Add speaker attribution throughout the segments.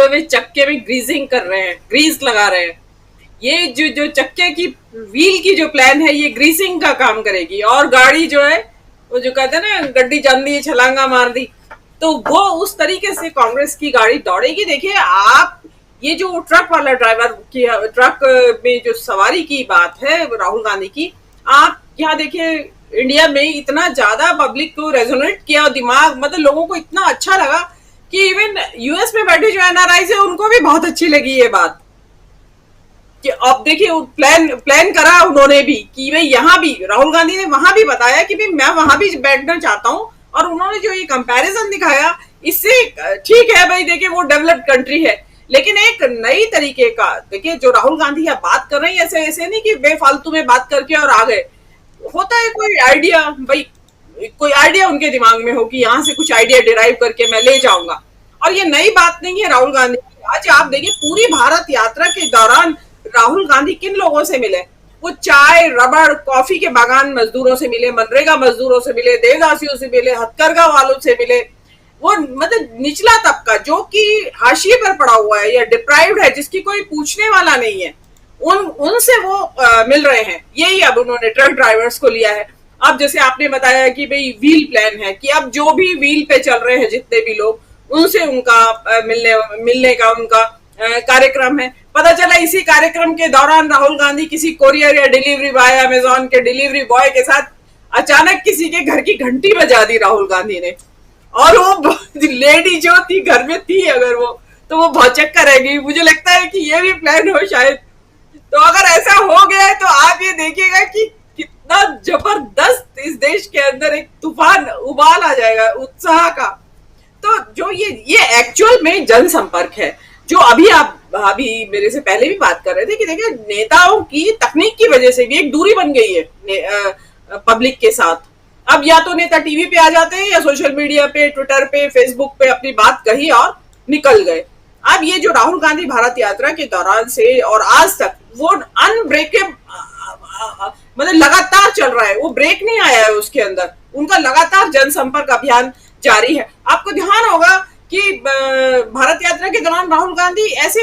Speaker 1: हुए चक्के में ग्रीजिंग कर रहे हैं, ग्रीस लगा रहे हैं। ये जो जो चक्के की व्हील की जो प्लान है ये ग्रीसिंग का काम करेगी, और गाड़ी जो है वो जो कहते हैं ना गड्डी जान दी छलांगा मार दी, तो वो उस तरीके से कांग्रेस की गाड़ी दौड़ेगी। देखिए आप, ये जो ट्रक वाला ड्राइवर की, ट्रक में जो सवारी की बात है राहुल गांधी की, आप यहाँ देखिए इंडिया में इतना ज्यादा पब्लिक को रेजोनेट किया और दिमाग मतलब लोगों को इतना अच्छा लगा कि इवन यूएस में बैठे जो एनआरआई है उनको भी बहुत अच्छी लगी ये बात कि अब देखिए प्लान करा उन्होंने भी कि भाई यहाँ भी राहुल गांधी ने वहां भी बताया कि भाई मैं वहां भी बैठना चाहता हूँ, और उन्होंने जो ये कंपैरिजन दिखाया इससे ठीक है भाई, देखिए वो डेवलप्ड कंट्री है, लेकिन एक नई तरीके का देखिए जो राहुल गांधी यहाँ बात कर रहे हैं, ऐसे ऐसे नहीं कि बेफालतू में बात करके और आ गए। होता है कोई आइडिया, भाई कोई आइडिया उनके दिमाग में हो कि यहाँ से कुछ आइडिया डिराइव करके मैं ले जाऊंगा, और ये नई बात नहीं है राहुल गांधी की। आज आप देखिए पूरी भारत यात्रा के दौरान राहुल गांधी किन लोगों से मिले, वो चाय रबड़ कॉफी के बागान मजदूरों से मिले, मनरेगा मजदूरों से मिले, देवदासियों से मिले, हथकरघा वालों से मिले, वो मतलब निचला तबका जो कि हाशिए पर पड़ा हुआ है या डिप्राइव्ड है, जिसकी कोई पूछने वाला नहीं है, उनसे वो मिल रहे हैं। यही अब उन्होंने ट्रक ड्राइवर्स को लिया है। अब जैसे आपने बताया कि भाई व्हील प्लान है कि अब जो भी व्हील पे चल रहे हैं जितने भी लोग उनसे उनका मिलने का उनका कार्यक्रम है। पता चला इसी कार्यक्रम के दौरान राहुल गांधी किसी कोरियर या डिलीवरी बॉय, अमेजोन के डिलीवरी बॉय के साथ अचानक किसी के घर की घंटी बजा दी राहुल गांधी ने, और वो लेडी जो थी घर में थी अगर वो, तो वो भौचक्का रह गई। मुझे लगता है कि ये भी प्लान हो शायद। तो अगर ऐसा हो गया है तो आप ये देखिएगा कि कितना जबरदस्त इस देश के अंदर एक तूफान उबाल आ जाएगा उत्साह का। तो जो ये एक्चुअल में जनसंपर्क है, जो अभी मेरे से पहले भी बात कर रहे थे कि देखिए नेताओं की तकनीक की वजह से भी एक दूरी बन गई है पब्लिक के साथ। अब या तो नेता टीवी पे आ जाते हैं या सोशल मीडिया पे, ट्विटर पे, फेसबुक पे अपनी बात कही और निकल गए। अब ये जो राहुल गांधी भारत यात्रा के दौरान से और आज तक वो अनब्रेकेबल मतलब लगातार चल रहा है, वो ब्रेक नहीं आया है उसके अंदर, उनका लगातार जनसंपर्क अभियान जारी है। आपको ध्यान होगा कि भारत यात्रा के दौरान राहुल गांधी ऐसे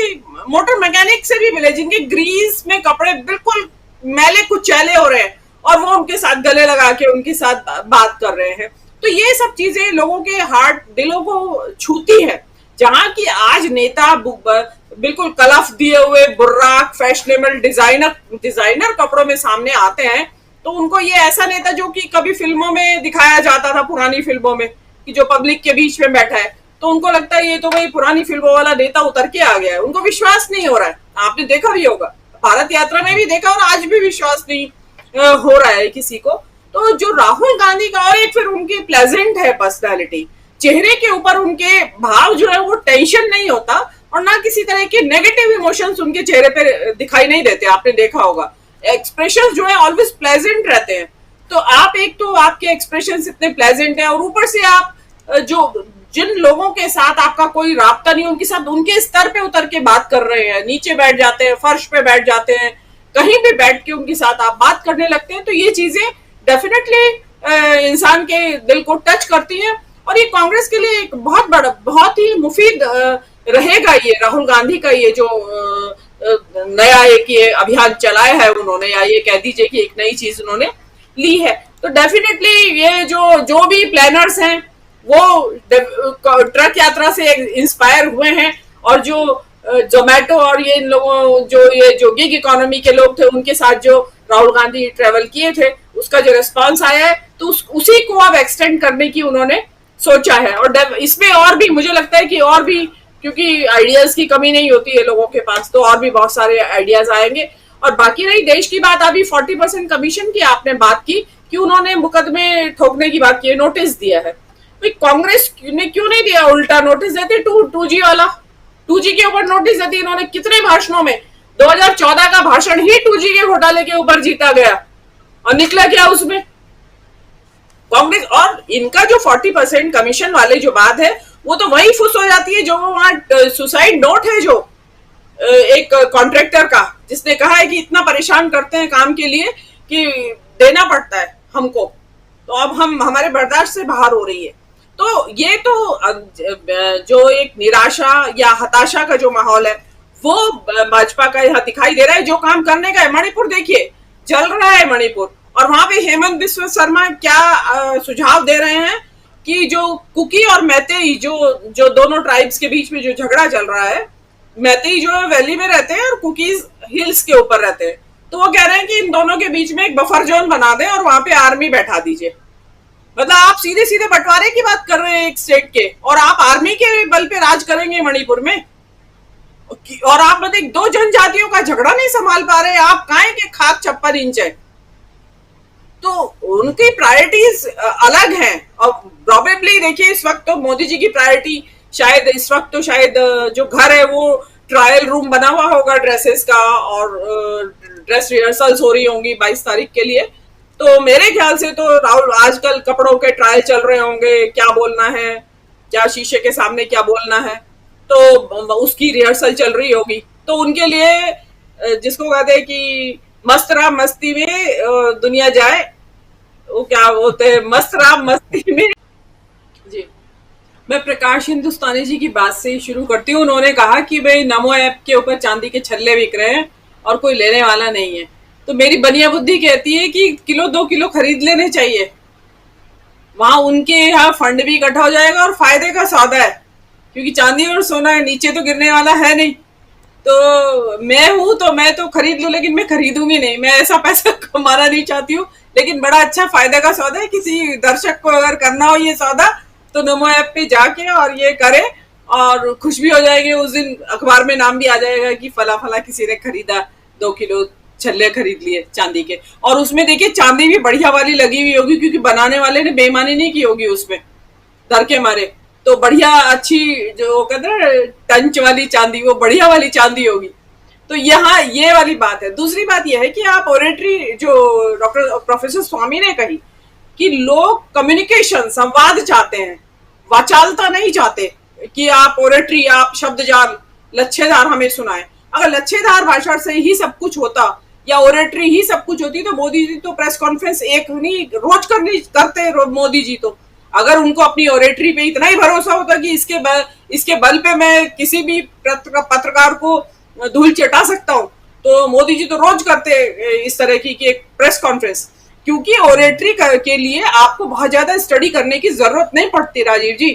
Speaker 1: मोटर मैकेनिक से भी मिले जिनके ग्रीस में कपड़े बिल्कुल मैले कुचैले हो रहे हैं, और वो उनके साथ गले लगा के उनके साथ बात कर रहे हैं। तो ये सब चीजें लोगों के हार्ट दिलों को छूती है। जहां की आज नेता बिल्कुल कलफ दिए हुए बुर्राक फैशनेबल डिजाइनर कपड़ों में सामने आते हैं, तो उनको ये ऐसा नेता जो कि कभी फिल्मों में दिखाया जाता था, पुरानी फिल्मों में, कि जो पब्लिक के बीच में बैठा है, तो उनको लगता है ये तो भाई पुरानी फिल्मों वाला नेता उतर के आ गया है, उनको विश्वास नहीं हो रहा है। आपने देखा भी होगा, भारत यात्रा में भी देखा, और आज भी विश्वास नहीं हो रहा है किसी को। तो जो राहुल गांधी का, और एक फिर उनकी प्लेजेंट है पर्सनालिटी, चेहरे के ऊपर उनके भाव जो है वो टेंशन नहीं होता, और ना किसी तरह के नेगेटिव इमोशंस उनके चेहरे पे दिखाई नहीं देते। आपने देखा होगा एक्सप्रेशन जो है ऑलवेज प्लेजेंट रहते हैं। तो आप एक तो आपके एक्सप्रेशन इतने प्लेजेंट है, और ऊपर से आप जो जिन लोगों के साथ आपका कोई राब्ता नहीं, उनके साथ उनके स्तर पे उतर के बात कर रहे हैं, नीचे बैठ जाते हैं, फर्श पे बैठ जाते हैं, कहीं भी बैठ के उनके साथ आप बात करने लगते हैं, तो ये चीजें डेफिनेटली इंसान के दिल को टच करती हैं। और ये कांग्रेस के लिए एक बहुत ही मुफीद रहेगा ये राहुल गांधी का ये जो नया एक ये अभियान चलाया है उन्होंने, या ये कह दीजिए कि एक नई चीज उन्होंने ली है। तो डेफिनेटली ये जो भी प्लानर्स हैं वो ट्रक यात्रा से इंस्पायर हुए हैं, और जो जोमेटो और ये इन लोगों जो गिग इकोनॉमी के लोग थे उनके साथ जो राहुल गांधी ट्रेवल किए थे, उसका जो रिस्पांस आया है, तो उसी को अब एक्सटेंड करने की उन्होंने सोचा है। और इसमें और भी मुझे लगता है कि और भी, क्योंकि आइडियाज की कमी नहीं होती है लोगों के पास, तो और भी बहुत सारे आइडियाज आएंगे। और बाकी रही देश की बात, अभी 40% कमीशन की आपने बात की कि उन्होंने मुकदमे ठोकने की बात की है, नोटिस दिया है। कांग्रेस ने क्यों नहीं दिया, उल्टा नोटिस देते 2G वाला, 2G के ऊपर नोटिस देती। इन्होंने कितने भाषणों में 2014 का भाषण ही 2G के घोटाले के ऊपर जीता गया, और निकला क्या उसमें कांग्रेस। और इनका जो 40% कमीशन वाले जो बात है वो तो वही फुस हो जाती है जो वहां सुसाइड नोट है जो एक कॉन्ट्रैक्टर का, जिसने कहा है कि इतना परेशान करते हैं काम के लिए कि देना पड़ता है हमको, तो अब हमारे बर्दाश्त से बाहर हो रही है। तो ये तो जो एक निराशा या हताशा का जो माहौल है वो भाजपा का यहाँ दिखाई दे रहा है। जो काम करने का है, मणिपुर देखिए चल रहा है मणिपुर, और वहां पे हेमंत बिस्व शर्मा क्या सुझाव दे रहे हैं कि जो कुकी और मैतेई जो जो दोनों ट्राइब्स के बीच में जो झगड़ा चल रहा है, मैतेई जो है वैली में रहते हैं और कुकीज हिल्स के ऊपर रहते हैं, तो वो कह रहे हैं कि इन दोनों के बीच में एक बफर जोन बना दें और वहां पे आर्मी बैठा दीजिए। मतलब आप सीधे सीधे बंटवारे की बात कर रहे हैं एक स्टेट के, और आप आर्मी के बल पे राज करेंगे मणिपुर में, और आप मतलब दो जनजातियों का झगड़ा नहीं संभाल पा रहे, आप काहे के खाक 56 इंच है। तो उनकी प्रायोरिटीज अलग हैं, और प्रोबेबली देखिए इस वक्त तो मोदी जी की प्रायोरिटी शायद इस वक्त तो शायद जो घर है वो ट्रायल रूम बना हुआ होगा ड्रेसेस का, और ड्रेस रिहर्सल्स हो रही होंगी 22 तारीख के लिए। तो मेरे ख्याल से तो राहुल आजकल कपड़ों के ट्रायल चल रहे होंगे, क्या बोलना है, क्या शीशे के सामने क्या बोलना है, तो उसकी रिहर्सल चल रही होगी। तो उनके लिए जिसको कहते हैं कि मस्त राम मस्ती में दुनिया जाए, वो क्या बोलते हैं, मस्त राम मस्ती में। जी, मैं प्रकाश हिंदुस्तानी जी की बात से ही शुरू करती हूँ। उन्होंने कहा कि भाई नमो ऐप के ऊपर चांदी के छल्ले बिक रहे हैं और कोई लेने वाला नहीं है। तो मेरी बनिया बुद्धि कहती है कि किलो 2 किलो खरीद लेने चाहिए, वहां उनके यहाँ फंड भी इकट्ठा हो जाएगा और फायदे का सौदा है, क्योंकि चांदी और सोना है, नीचे तो गिरने वाला है नहीं। तो मैं हूं तो मैं तो खरीद लूं, लेकिन मैं खरीदूंगी नहीं, मैं ऐसा पैसा कमाना नहीं चाहती हूँ। लेकिन बड़ा अच्छा फायदा का सौदा है, किसी दर्शक को अगर करना हो ये सौदा तो नमो ऐप पे जाके और ये करे, और खुश भी हो जाएंगे। उस दिन अखबार में नाम भी आ जाएगा कि फला फला किसी ने खरीदा, 2 किलो छल्ले खरीद लिए चांदी के। और उसमें देखिए चांदी भी बढ़िया वाली लगी हुई होगी, क्योंकि बनाने वाले ने बेईमानी नहीं की होगी उसमें डर के मारे। तो बढ़िया अच्छी जो कहते हैं टंच वाली चांदी, वो बढ़िया वाली चांदी होगी। तो यहाँ ये वाली बात है। दूसरी बात यह है कि आप ओरेटरी जो डॉक्टर प्रोफेसर स्वामी ने कही कि लोग कम्युनिकेशन संवाद चाहते हैं, वाचालता नहीं चाहते कि आप ओरेटरी आप शब्दजाल लच्छेदार हमें सुनाए। अगर लच्छेदार भाषा से ही सब कुछ होता या ओरेटरी ही सब कुछ होती तो मोदी जी तो प्रेस कॉन्फ्रेंस एक नहीं रोज करते मोदी जी तो। अगर उनको अपनी ओरेटरी पे इतना ही भरोसा होता कि इसके बल पे मैं किसी भी पत्रकार को धूल चटा सकता हूँ, तो मोदी जी तो रोज करते इस तरह की एक प्रेस कॉन्फ्रेंस। क्योंकि ओरेटरी के लिए आपको बहुत ज्यादा स्टडी करने की जरूरत नहीं पड़ती राजीव जी,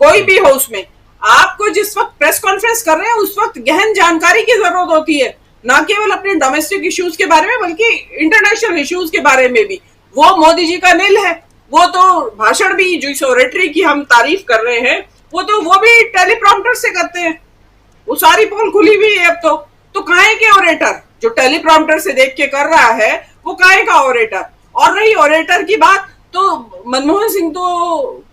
Speaker 1: कोई भी हो उसमें। आपको जिस वक्त प्रेस कॉन्फ्रेंस कर रहे हैं उस वक्त गहन जानकारी की जरूरत होती है, ना केवल अपने डोमेस्टिक इश्यूज के बारे में बल्कि इंटरनेशनल इश्यूज के बारे में भी। वो मोदी जी का नील है। वो तो भाषण भी जो इस ओरेटरी की हम तारीफ कर रहे हैं वो भी टेलीप्रॉम्प्टर से करते हैं, वो सारी पोल खुली हुई है अब तो काहे के ओरेटर जो टेलीप्रॉम्प्टर से देख के कर रहा है वो काहे का ओरेटर। और रही ओरेटर की बात, तो मनमोहन सिंह तो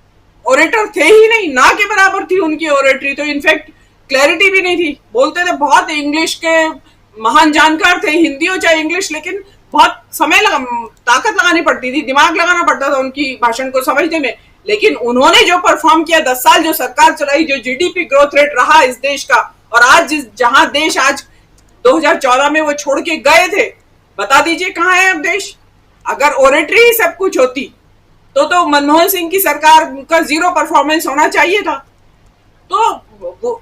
Speaker 1: ओरेटर थे ही नहीं, ना के बराबर थी उनकी ओरेटरी। तो इनफैक्ट क्लैरिटी भी नहीं थी, बोलते थे बहुत, इंग्लिश के महान जानकार थे, हिंदी हो चाहे इंग्लिश, लेकिन बहुत समय ताकत लगानी पड़ती थी, दिमाग लगाना पड़ता था उनकी भाषण को समझने में। लेकिन उन्होंने जो परफॉर्म किया 10 साल जो सरकार चलाई, जो जीडीपी ग्रोथ रेट रहा इस देश का, और आज जहां देश आज 2014 में वो छोड़ के गए थे, बता दीजिए कहाँ है अब देश। अगर ओरेटरी ही सब कुछ होती तो मनमोहन सिंह की सरकार का 0 परफॉर्मेंस होना चाहिए था। तो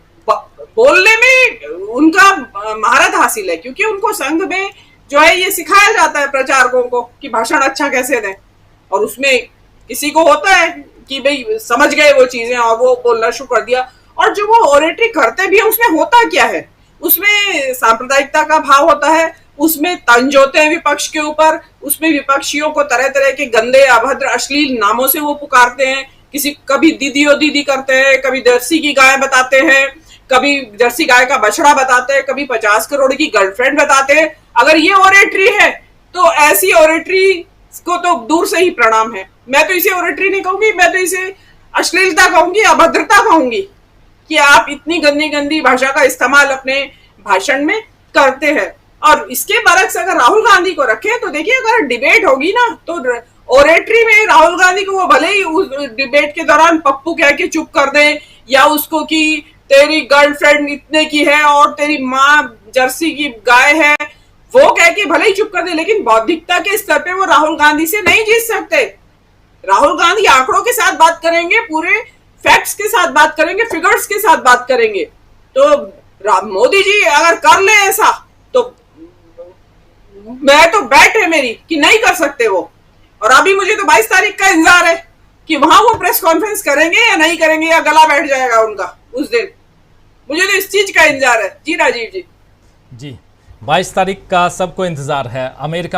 Speaker 1: बोलने में उनका महारत हासिल है, क्योंकि उनको संघ में जो है ये सिखाया जाता है प्रचारकों को कि भाषण अच्छा कैसे दें, और उसमें किसी को होता है कि भाई समझ गए वो चीजें और वो बोलना शुरू कर दिया। और जो वो ओरेटरी करते भी है उसमें होता क्या है, उसमें सांप्रदायिकता का भाव होता है, उसमें तंज होते हैं विपक्ष के ऊपर, उसमें विपक्षियों को तरह तरह के गंदे अभद्र अश्लील नामों से वो पुकारते हैं, कभी दीदी ओ दीदी करते हैं, कभी जर्सी की गाय बताते हैं, कभी जर्सी गाय का बछड़ा बताते हैं, कभी 50 करोड़ की गर्लफ्रेंड बताते हैं। अगर ये ओरेटरी है तो ऐसी ओरेटरी को तो दूर से ही प्रणाम है। मैं तो इसे ओरेटरी नहीं कहूंगी, मैं तो इसे अश्लीलता कहूंगी, अभद्रता कहूंगी कि आप इतनी गंदी गंदी भाषा का इस्तेमाल अपने भाषण में करते हैं। और इसके बरक्स अगर राहुल गांधी को रखे तो देखिए, अगर डिबेट होगी ना तो ओरेटरी में राहुल गांधी को वो भले ही उस डिबेट के दौरान पप्पू कह के चुप कर दे, या उसको कि तेरी गर्लफ्रेंड इतने की है और तेरी माँ जर्सी की गाय है, वो कह के भले ही चुप कर दे, लेकिन बौद्धिकता के स्तर पे वो राहुल गांधी से नहीं जीत सकते। राहुल गांधी आंकड़ों के साथ बात करेंगे, पूरे फैक्ट्स के साथ बात करेंगे, फिगर्स के साथ बात करेंगे। तो मोदी जी अगर कर ले ऐसा तो मैं तो बैट है मेरी कि नहीं कर सकते वो। और अभी मुझे तो 22 तारीख का इंतजार है कि वहां वो प्रेस कॉन्फ्रेंस करेंगे या नहीं करेंगे, या गला बैठ जाएगा उनका उस दिन। मुझे तो इस चीज का इंतजार है। जी राजीव जी।
Speaker 2: जी, 22 तारीख का सबको इंतजार है। अमेरिका में